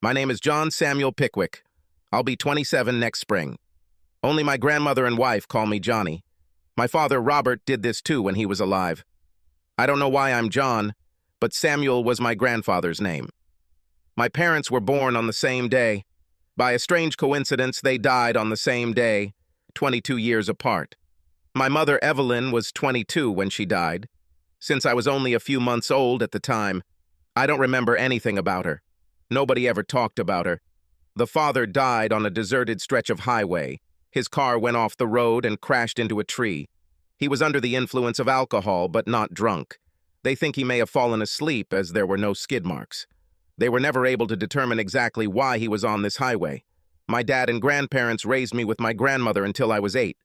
My name is John Samuel Pickwick. I'll be 27 next spring. Only my grandmother and wife call me Johnny. My father, Robert, did this too when he was alive. I don't know why I'm John, but Samuel was my grandfather's name. My parents were born on the same day. By a strange coincidence, they died on the same day, 22 years apart. My mother, Evelyn, was 22 when she died. Since I was only a few months old at the time, I don't remember anything about her. Nobody ever talked about her. The father died on a deserted stretch of highway. His car went off the road and crashed into a tree. He was under the influence of alcohol, but not drunk. They think he may have fallen asleep as there were no skid marks. They were never able to determine exactly why he was on this highway. My dad and grandparents raised me with my grandmother until I was 8.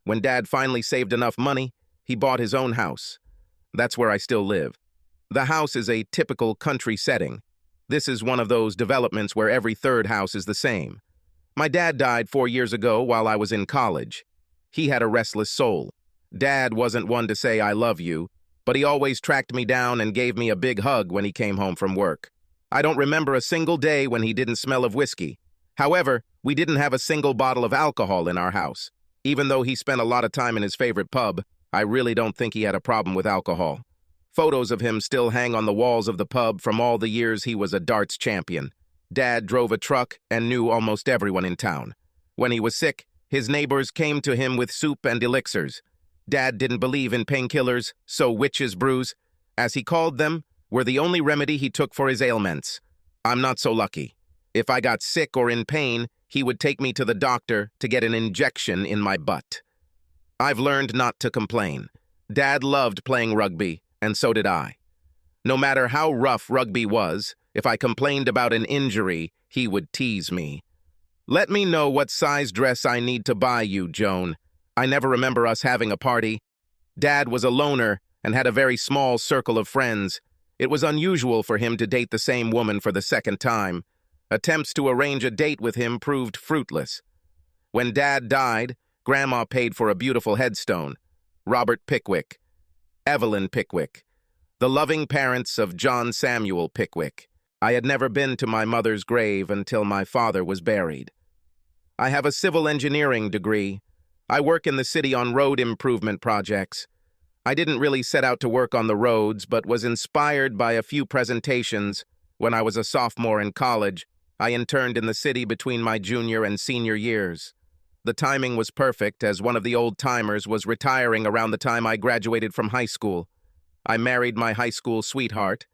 When Dad finally saved enough money, he bought his own house. That's where I still live. The house is a typical country setting. This is one of those developments where every third house is the same. My dad died 4 years ago while I was in college. He had a restless soul. Dad wasn't one to say, "I love you," but he always tracked me down and gave me a big hug when he came home from work. I don't remember a single day when he didn't smell of whiskey. However, we didn't have a single bottle of alcohol in our house. Even though he spent a lot of time in his favorite pub, I really don't think he had a problem with alcohol. Photos of him still hang on the walls of the pub from all the years he was a darts champion. Dad drove a truck and knew almost everyone in town. When he was sick, his neighbors came to him with soup and elixirs. Dad didn't believe in painkillers, so witches' brews, as he called them, were the only remedy he took for his ailments. I'm not so lucky. If I got sick or in pain, he would take me to the doctor to get an injection in my butt. I've learned not to complain. Dad loved playing rugby, and so did I. No matter how rough rugby was, if I complained about an injury, he would tease me. "Let me know what size dress I need to buy you, Joan." I never remember us having a party. Dad was a loner and had a very small circle of friends. It was unusual for him to date the same woman for the second time. Attempts to arrange a date with him proved fruitless. When Dad died, Grandma paid for a beautiful headstone. Robert Pickwick, Evelyn Pickwick, the loving parents of John Samuel Pickwick. I had never been to my mother's grave until my father was buried. I have a civil engineering degree. I work in the city on road improvement projects. I didn't really set out to work on the roads, but was inspired by a few presentations. When I was a sophomore in college, I interned in the city between my junior and senior years. The timing was perfect, as one of the old-timers was retiring around the time I graduated from high school. I married my high school sweetheart,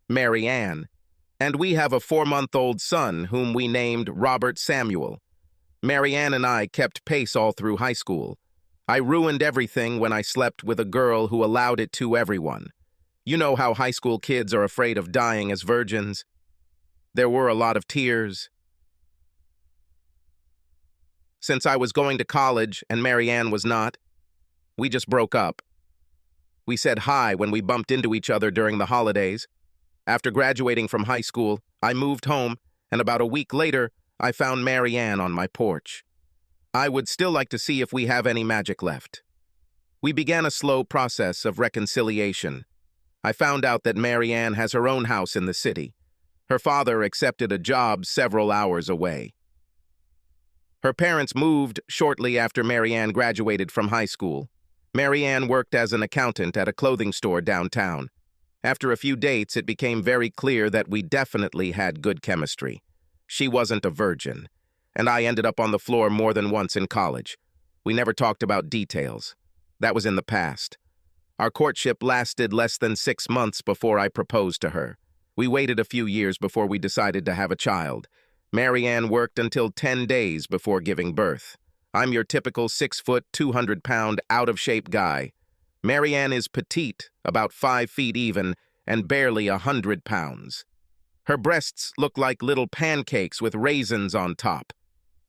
Mary Ann, and we have a 4-month-old son whom we named Robert Samuel. Mary Ann and I kept pace all through high school. I ruined everything when I slept with a girl who allowed it to everyone. You know how high school kids are afraid of dying as virgins. There were a lot of tears. Since I was going to college and Mary Ann was not, we just broke up. We said hi when we bumped into each other during the holidays. After graduating from high school, I moved home, and about a week later, I found Mary Ann on my porch. I would still like to see if we have any magic left. We began a slow process of reconciliation. I found out that Mary Ann has her own house in the city. Her father accepted a job several hours away. Her parents moved shortly after Mary Ann graduated from high school. Mary Ann worked as an accountant at a clothing store downtown. After a few dates, it became very clear that we definitely had good chemistry. She wasn't a virgin, and I ended up on the floor more than once in college. We never talked about details. That was in the past. Our courtship lasted less than 6 months before I proposed to her. We waited a few years before we decided to have a child. Mary Ann worked until 10 days before giving birth. I'm your typical 6-foot, 200-pound, out-of-shape guy. Mary Ann is petite, about 5 feet even, and barely 100 pounds. Her breasts look like little pancakes with raisins on top.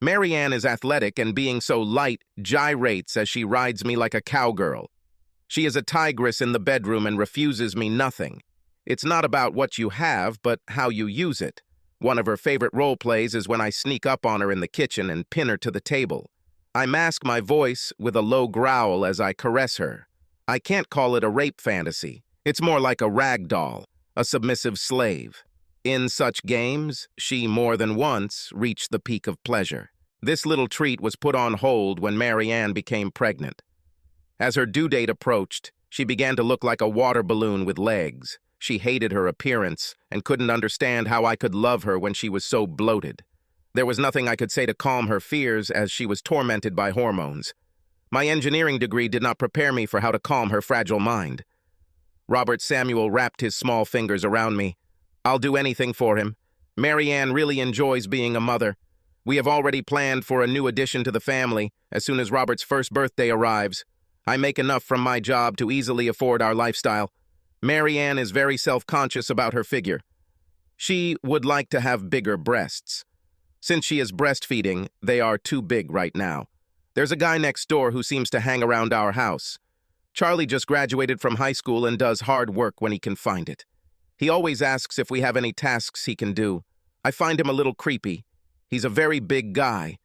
Mary Ann is athletic and, being so light, gyrates as she rides me like a cowgirl. She is a tigress in the bedroom and refuses me nothing. It's not about what you have, but how you use it. One of her favorite role plays is when I sneak up on her in the kitchen and pin her to the table. I mask my voice with a low growl as I caress her. I can't call it a rape fantasy. It's more like a rag doll, a submissive slave. In such games, she more than once reached the peak of pleasure. This little treat was put on hold when Mary Ann became pregnant. As her due date approached, she began to look like a water balloon with legs. She hated her appearance and couldn't understand how I could love her when she was so bloated. There was nothing I could say to calm her fears as she was tormented by hormones. My engineering degree did not prepare me for how to calm her fragile mind. Robert Samuel wrapped his small fingers around me. I'll do anything for him. Mary Ann really enjoys being a mother. We have already planned for a new addition to the family as soon as Robert's first birthday arrives. I make enough from my job to easily afford our lifestyle. Mary Ann is very self-conscious about her figure. She would like to have bigger breasts. Since she is breastfeeding, they are too big right now. There's a guy next door who seems to hang around our house. Charlie just graduated from high school and does hard work when he can find it. He always asks if we have any tasks he can do. I find him a little creepy. He's a very big guy.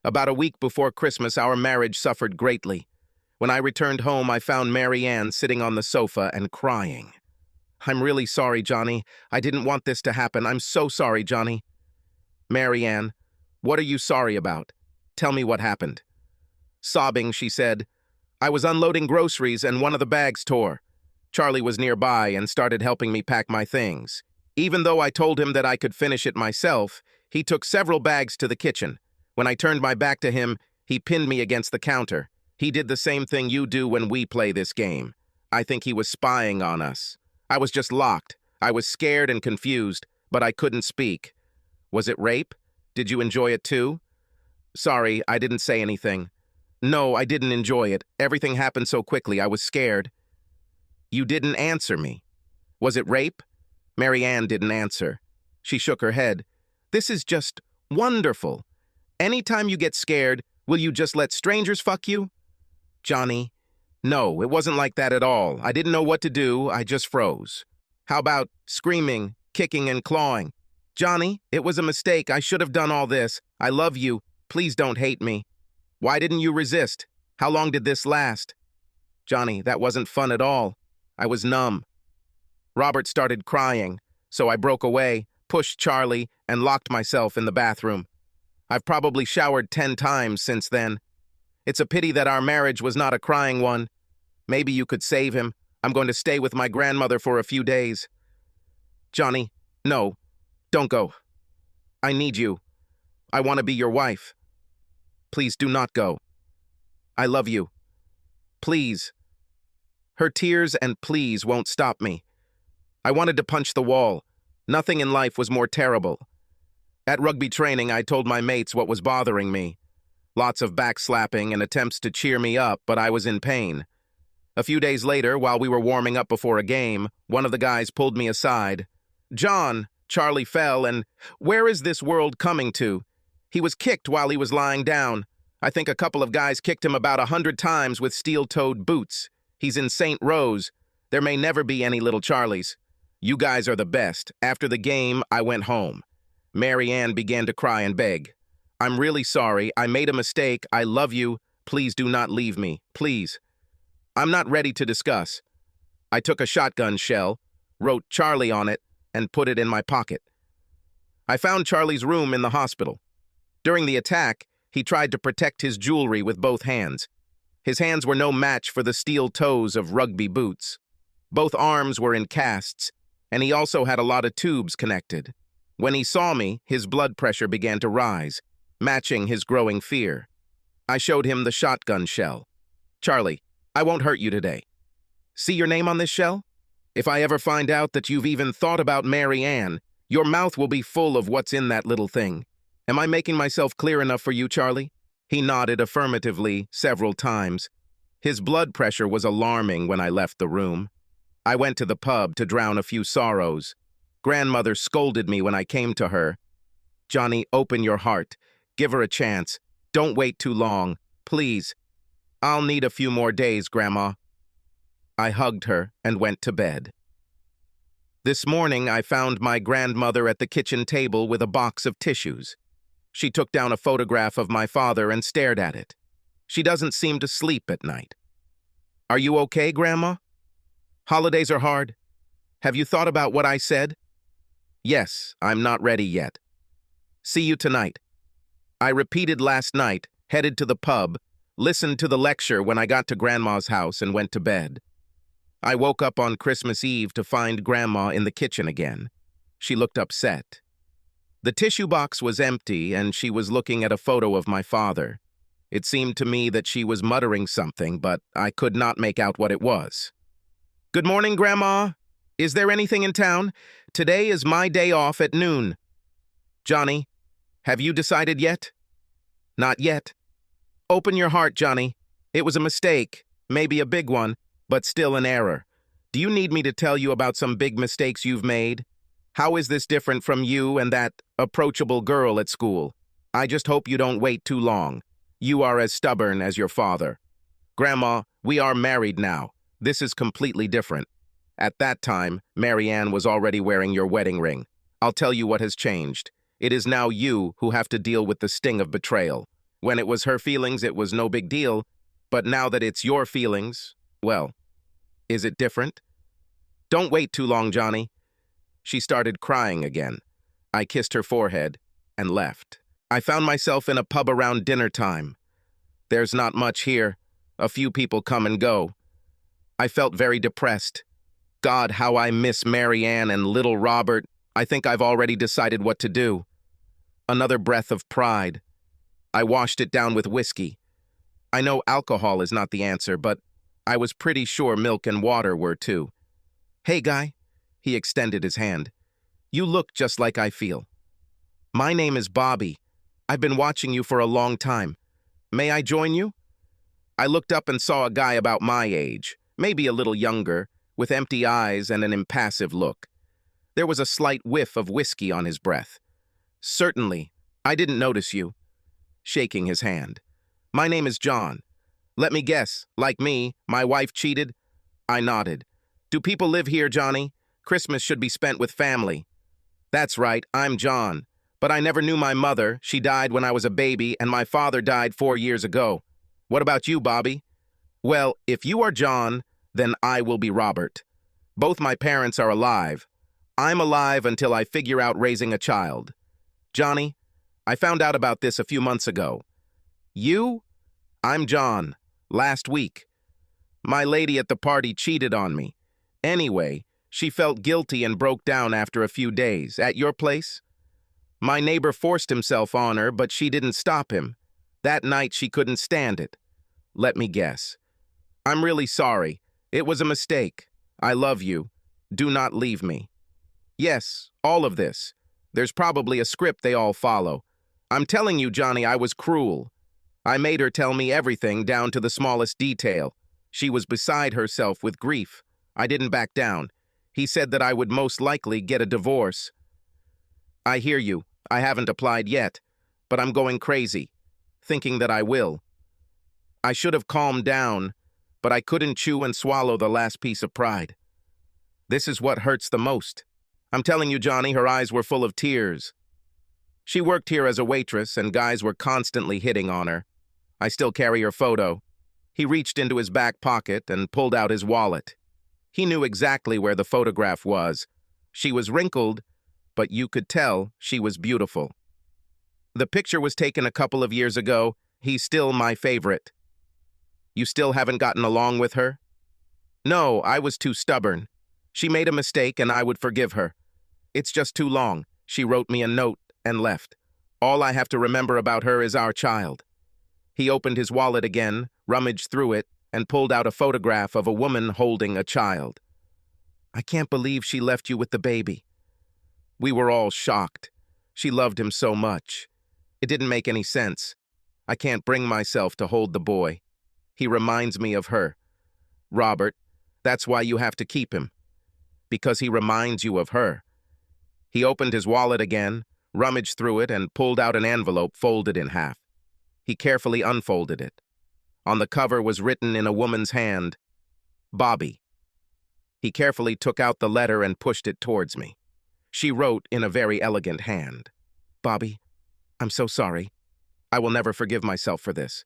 About a week before Christmas, our marriage suffered greatly. When I returned home, I found Mary Ann sitting on the sofa and crying. I'm really sorry, Johnny. I didn't want this to happen. I'm so sorry, Johnny. Mary Ann, what are you sorry about? Tell me what happened. Sobbing, she said, I was unloading groceries and one of the bags tore. Charlie was nearby and started helping me pack my things. Even though I told him that I could finish it myself, he took several bags to the kitchen. When I turned my back to him, he pinned me against the counter. He did the same thing you do when we play this game. I think he was spying on us. I was just locked. I was scared and confused, but I couldn't speak. Was it rape? Did you enjoy it too? Sorry, I didn't say anything. No, I didn't enjoy it. Everything happened so quickly, I was scared. You didn't answer me. Was it rape? Mary Ann didn't answer. She shook her head. This is just wonderful. Anytime you get scared, will you just let strangers fuck you? Johnny, no, it wasn't like that at all. I didn't know what to do, I just froze. How about screaming, kicking, and clawing? Johnny, it was a mistake. I should have done all this. I love you. Please don't hate me. Why didn't you resist? How long did this last? Johnny, that wasn't fun at all. I was numb. Robert started crying, so I broke away, pushed Charlie, and locked myself in the bathroom. I've probably showered 10 times since then. It's a pity that our marriage was not a crying one. Maybe you could save him. I'm going to stay with my grandmother for a few days. Johnny, no, don't go. I need you. I want to be your wife. Please do not go. I love you. Please. Her tears and pleas won't stop me. I wanted to punch the wall. Nothing in life was more terrible. At rugby training, I told my mates what was bothering me. Lots of backslapping and attempts to cheer me up, but I was in pain. A few days later, while we were warming up before a game, one of the guys pulled me aside. John, Charlie fell, and where is this world coming to? He was kicked while he was lying down. I think a couple of guys kicked him about 100 times with steel-toed boots. He's in St. Rose. There may never be any little Charlies. You guys are the best. After the game, I went home. Mary Ann began to cry and beg. I'm really sorry. I made a mistake. I love you. Please do not leave me. Please. I'm not ready to discuss. I took a shotgun shell, wrote Charlie on it, and put it in my pocket. I found Charlie's room in the hospital. During the attack, he tried to protect his jewelry with both hands. His hands were no match for the steel toes of rugby boots. Both arms were in casts, and he also had a lot of tubes connected. When he saw me, his blood pressure began to rise, matching his growing fear. I showed him the shotgun shell. Charlie, I won't hurt you today. See your name on this shell? If I ever find out that you've even thought about Mary Ann, your mouth will be full of what's in that little thing. Am I making myself clear enough for you, Charlie? He nodded affirmatively several times. His blood pressure was alarming when I left the room. I went to the pub to drown a few sorrows. Grandmother scolded me when I came to her. Johnny, open your heart. Give her a chance. Don't wait too long. Please. I'll need a few more days, Grandma. I hugged her and went to bed. This morning, I found my grandmother at the kitchen table with a box of tissues. She took down a photograph of my father and stared at it. She doesn't seem to sleep at night. Are you okay, Grandma? Holidays are hard. Have you thought about what I said? Yes, I'm not ready yet. See you tonight. I repeated last night, headed to the pub, listened to the lecture when I got to Grandma's house and went to bed. I woke up on Christmas Eve to find Grandma in the kitchen again. She looked upset. The tissue box was empty and she was looking at a photo of my father. It seemed to me that she was muttering something, but I could not make out what it was. "Good morning, Grandma. Is there anything in town? Today is my day off at noon." "Johnny, have you decided yet?" "Not yet." "Open your heart, Johnny. It was a mistake, maybe a big one, but still an error. Do you need me to tell you about some big mistakes you've made? How is this different from you and that approachable girl at school? I just hope you don't wait too long. You are as stubborn as your father. Grandma, we are married now. This is completely different. At that time, Mary Ann was already wearing your wedding ring. I'll tell you what has changed. It is now you who have to deal with the sting of betrayal. When it was her feelings, it was no big deal. But now that it's your feelings, well, is it different? Don't wait too long, Johnny." She started crying again. I kissed her forehead and left. I found myself in a pub around dinner time. There's not much here. A few people come and go. I felt very depressed. God, how I miss Mary Ann and little Robert. I think I've already decided what to do. Another breath of pride. I washed it down with whiskey. I know alcohol is not the answer, but I was pretty sure milk and water were too. "Hey, guy." He extended his hand. "You look just like I feel." "My name is Bobby. I've been watching you for a long time. May I join you?" I looked up and saw a guy about my age, maybe a little younger, with empty eyes and an impassive look. There was a slight whiff of whiskey on his breath. "Certainly. I didn't notice you." Shaking his hand. "My name is John. Let me guess, like me, my wife cheated?" I nodded. "Do people live here, Johnny? Christmas should be spent with family." "That's right, I'm John. But I never knew my mother. She died when I was a baby, and my father died 4 years ago. What about you, Bobby?" "Well, if you are John, then I will be Robert. Both my parents are alive. I'm alive until I figure out raising a child. Johnny, I found out about this a few months ago." "You?" "I'm John. Last week. My lady at the party cheated on me. Anyway, she felt guilty and broke down after a few days. At your place? My neighbor forced himself on her, but she didn't stop him. That night she couldn't stand it. Let me guess. I'm really sorry. It was a mistake. I love you. Do not leave me." "Yes, all of this. There's probably a script they all follow. I'm telling you, Johnny, I was cruel. I made her tell me everything down to the smallest detail. She was beside herself with grief. I didn't back down. He said that I would most likely get a divorce. I hear you. I haven't applied yet, but I'm going crazy, thinking that I will. I should have calmed down, but I couldn't chew and swallow the last piece of pride. This is what hurts the most. I'm telling you, Johnny, her eyes were full of tears. She worked here as a waitress, and guys were constantly hitting on her. I still carry her photo." He reached into his back pocket and pulled out his wallet. He knew exactly where the photograph was. She was wrinkled, but you could tell she was beautiful. "The picture was taken a couple of years ago. He's still my favorite." "You still haven't gotten along with her?" "No, I was too stubborn. She made a mistake and I would forgive her. It's just too long. She wrote me a note and left. All I have to remember about her is our child." He opened his wallet again, rummaged through it, and pulled out a photograph of a woman holding a child. "I can't believe she left you with the baby." We were all shocked. She loved him so much. It didn't make any sense. I can't bring myself to hold the boy. He reminds me of her. "Robert, that's why you have to keep him. Because he reminds you of her." He opened his wallet again, rummaged through it, and pulled out an envelope folded in half. He carefully unfolded it. On the cover was written in a woman's hand, "Bobby." He carefully took out the letter and pushed it towards me. She wrote in a very elegant hand, "Bobby, I'm so sorry. I will never forgive myself for this.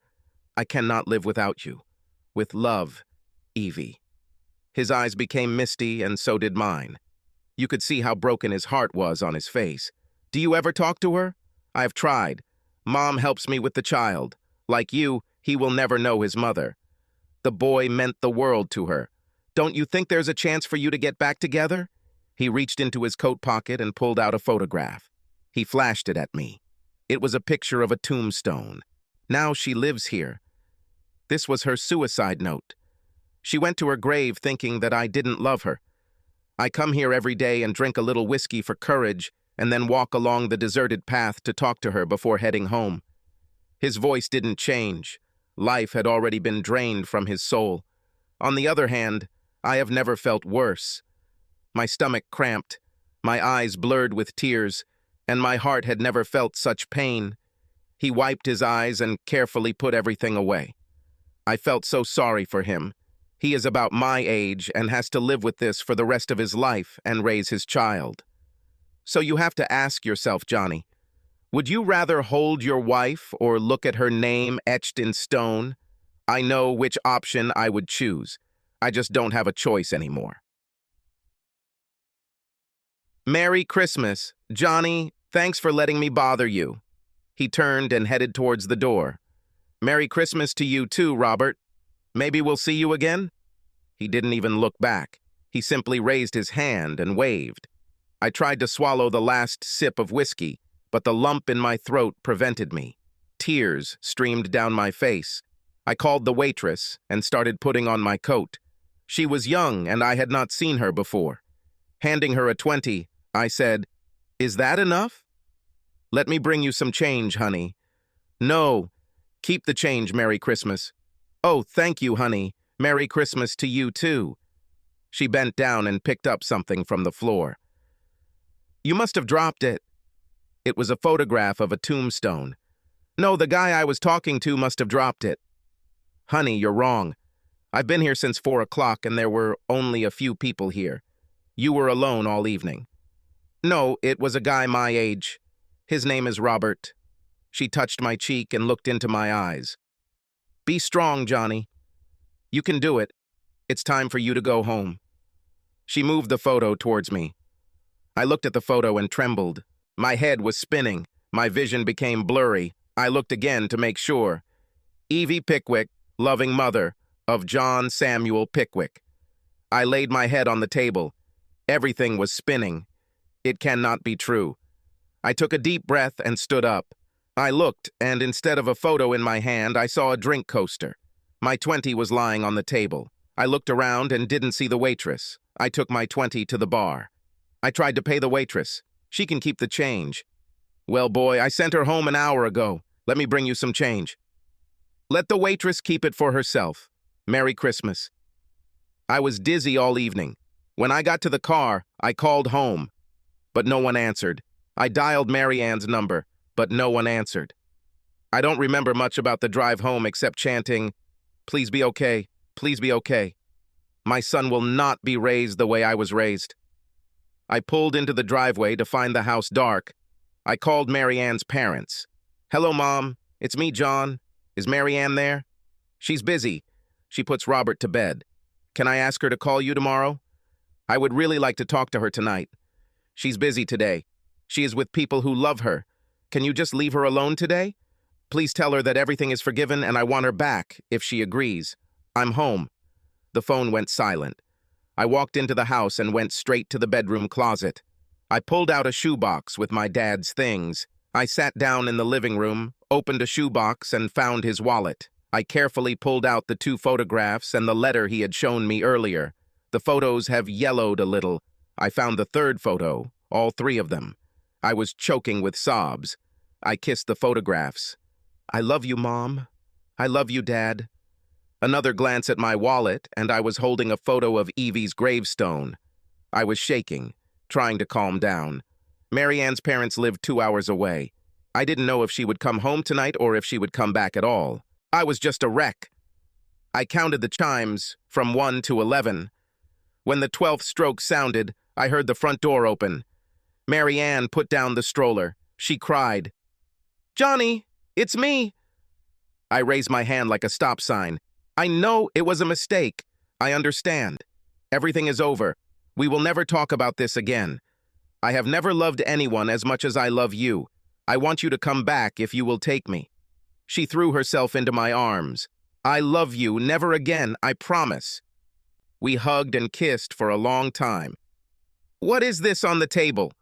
I cannot live without you. With love, Evie." His eyes became misty, and so did mine. You could see how broken his heart was on his face. Do you ever talk to her? I have tried. Mom helps me with the child. Like you, he will never know his mother. The boy meant the world to her. Don't you think there's a chance for you to get back together? He reached into his coat pocket and pulled out a photograph. He flashed it at me. It was a picture of a tombstone. Now she lives here. This was her suicide note. She went to her grave thinking that I didn't love her. I come here every day and drink a little whiskey for courage and then walk along the deserted path to talk to her before heading home. His voice didn't change. Life had already been drained from his soul. On the other hand, I have never felt worse. My stomach cramped, my eyes blurred with tears, and my heart had never felt such pain. He wiped his eyes and carefully put everything away. I felt so sorry for him. He is about my age and has to live with this for the rest of his life and raise his child. So you have to ask yourself, Johnny, would you rather hold your wife or look at her name etched in stone? I know which option I would choose. I just don't have a choice anymore. Merry Christmas. Johnny, thanks for letting me bother you. He turned and headed towards the door. Merry Christmas to you too, Robert. Maybe we'll see you again? He didn't even look back. He simply raised his hand and waved. I tried to swallow the last sip of whiskey, but the lump in my throat prevented me. Tears streamed down my face. I called the waitress and started putting on my coat. She was young and I had not seen her before. Handing her a 20, I said, "Is that enough?" "Let me bring you some change, honey." "No. Keep the change, Merry Christmas." "Oh, thank you, honey. Merry Christmas to you, too." She bent down and picked up something from the floor. "You must have dropped it." It was a photograph of a tombstone. "No, the guy I was talking to must have dropped it." "Honey, you're wrong. I've been here since 4 o'clock and there were only a few people here. You were alone all evening." "No, it was a guy my age. His name is Robert." She touched my cheek and looked into my eyes. "Be strong, Johnny. You can do it. It's time for you to go home." She moved the photo towards me. I looked at the photo and trembled. My head was spinning. My vision became blurry. I looked again to make sure. Evie Pickwick, loving mother of John Samuel Pickwick. I laid my head on the table. Everything was spinning. It cannot be true. I took a deep breath and stood up. I looked, and instead of a photo in my hand, I saw a drink coaster. My 20 was lying on the table. I looked around and didn't see the waitress. I took my 20 to the bar. I tried to pay the waitress. She can keep the change. "Well, boy, I sent her home an hour ago. Let me bring you some change." "Let the waitress keep it for herself. Merry Christmas." I was dizzy all evening. When I got to the car, I called home, but no one answered. I dialed Mary Ann's number, but no one answered. I don't remember much about the drive home except chanting, "Please be okay, please be okay. My son will not be raised the way I was raised." I pulled into the driveway to find the house dark. I called Mary Ann's parents. "Hello, Mom. It's me, John. Is Mary Ann there?" "She's busy. She puts Robert to bed. Can I ask her to call you tomorrow? I would really like to talk to her tonight. She's busy today. She is with people who love her. Can you just leave her alone today? Please tell her that everything is forgiven and I want her back, if she agrees. I'm home." The phone went silent. I walked into the house and went straight to the bedroom closet. I pulled out a shoebox with my dad's things. I sat down in the living room, opened a shoebox, and found his wallet. I carefully pulled out the 2 photographs and the letter he had shown me earlier. The photos have yellowed a little. I found the 3rd photo, all 3 of them. I was choking with sobs. I kissed the photographs. "I love you, Mom. I love you, Dad." Another glance at my wallet, and I was holding a photo of Evie's gravestone. I was shaking, trying to calm down. Mary Ann's parents lived 2 hours away. I didn't know if she would come home tonight or if she would come back at all. I was just a wreck. I counted the chimes from 1 to 11. When the 12th stroke sounded, I heard the front door open. Mary Ann put down the stroller. She cried, "Johnny, it's me." I raised my hand like a stop sign. "I know it was a mistake. I understand. Everything is over. We will never talk about this again. I have never loved anyone as much as I love you. I want you to come back if you will take me." She threw herself into my arms. "I love you, never again, I promise." We hugged and kissed for a long time. "What is this on the table?"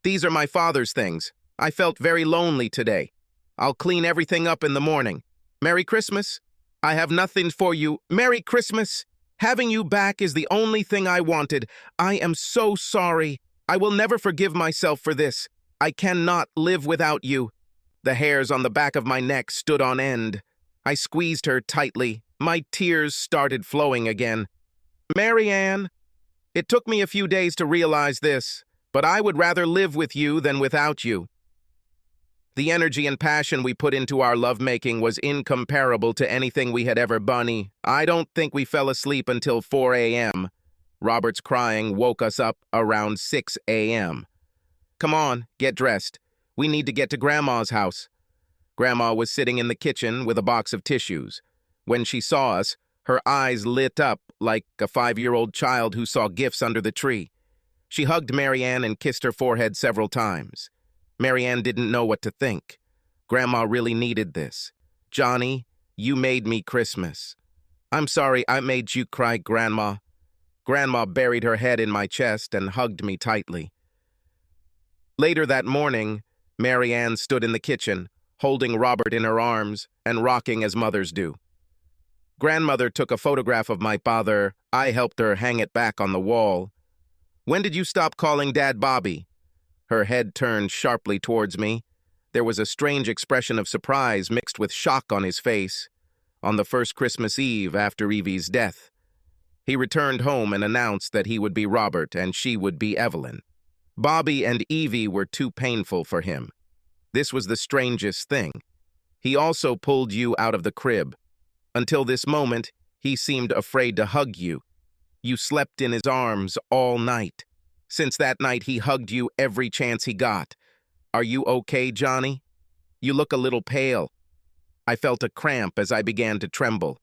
"These are my father's things. I felt very lonely today. I'll clean everything up in the morning. Merry Christmas." "I have nothing for you. Merry Christmas. Having you back is the only thing I wanted. I am so sorry. I will never forgive myself for this. I cannot live without you." The hairs on the back of my neck stood on end. I squeezed her tightly. My tears started flowing again. "Mary Ann, it took me a few days to realize this, but I would rather live with you than without you." The energy and passion we put into our lovemaking was incomparable to anything we had ever done. I don't think we fell asleep until 4 a.m. Robert's crying woke us up around 6 a.m. "Come on, get dressed. We need to get to Grandma's house." Grandma was sitting in the kitchen with a box of tissues. When she saw us, her eyes lit up like a 5-year-old child who saw gifts under the tree. She hugged Mary Ann and kissed her forehead several times. Mary Ann didn't know what to think. Grandma really needed this. "Johnny, you made me Christmas." "I'm sorry I made you cry, Grandma." Grandma buried her head in my chest and hugged me tightly. Later that morning, Mary Ann stood in the kitchen, holding Robert in her arms and rocking as mothers do. Grandmother took a photograph of my father. I helped her hang it back on the wall. "When did you stop calling Dad Bobby?" Her head turned sharply towards me. There was a strange expression of surprise mixed with shock on his face. "On the first Christmas Eve after Evie's death." He returned home and announced that he would be Robert and she would be Evelyn. Bobby and Evie were too painful for him. This was the strangest thing. He also pulled you out of the crib. Until this moment, he seemed afraid to hug you. You slept in his arms all night. Since that night, he hugged you every chance he got. Are you okay, Johnny? You look a little pale. I felt a cramp as I began to tremble.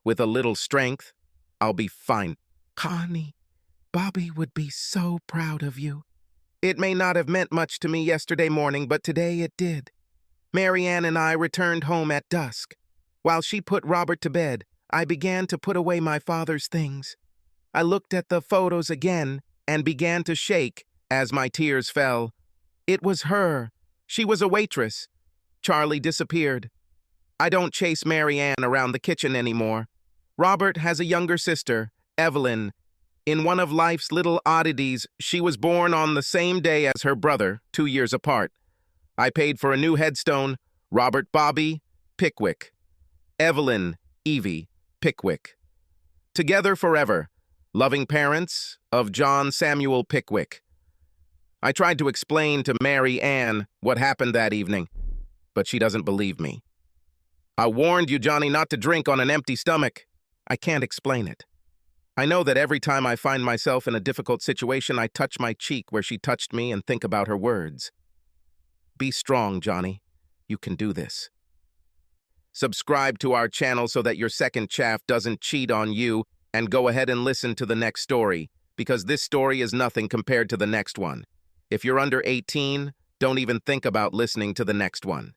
With a little strength, I'll be fine. Connie, Bobby would be so proud of you. It may not have meant much to me yesterday morning, but today it did. Mary Ann and I returned home at dusk. While she put Robert to bed, I began to put away my father's things. I looked at the photos again and began to shake as my tears fell. It was her. She was a waitress. Charlie disappeared. I don't chase Mary Ann around the kitchen anymore. Robert has a younger sister, Evelyn. In one of life's little oddities, she was born on the same day as her brother, 2 years apart. I paid for a new headstone, Robert Bobby Pickwick. Evelyn Evie Pickwick. Together forever, loving parents of John Samuel Pickwick. I tried to explain to Mary Ann what happened that evening, but she doesn't believe me. I warned you, Johnny, not to drink on an empty stomach. I can't explain it. I know that every time I find myself in a difficult situation, I touch my cheek where she touched me and think about her words. Be strong, Johnny. You can do this. Subscribe to our channel so that your second chaff doesn't cheat on you, and go ahead and listen to the next story, because this story is nothing compared to the next one. If you're under 18, don't even think about listening to the next one.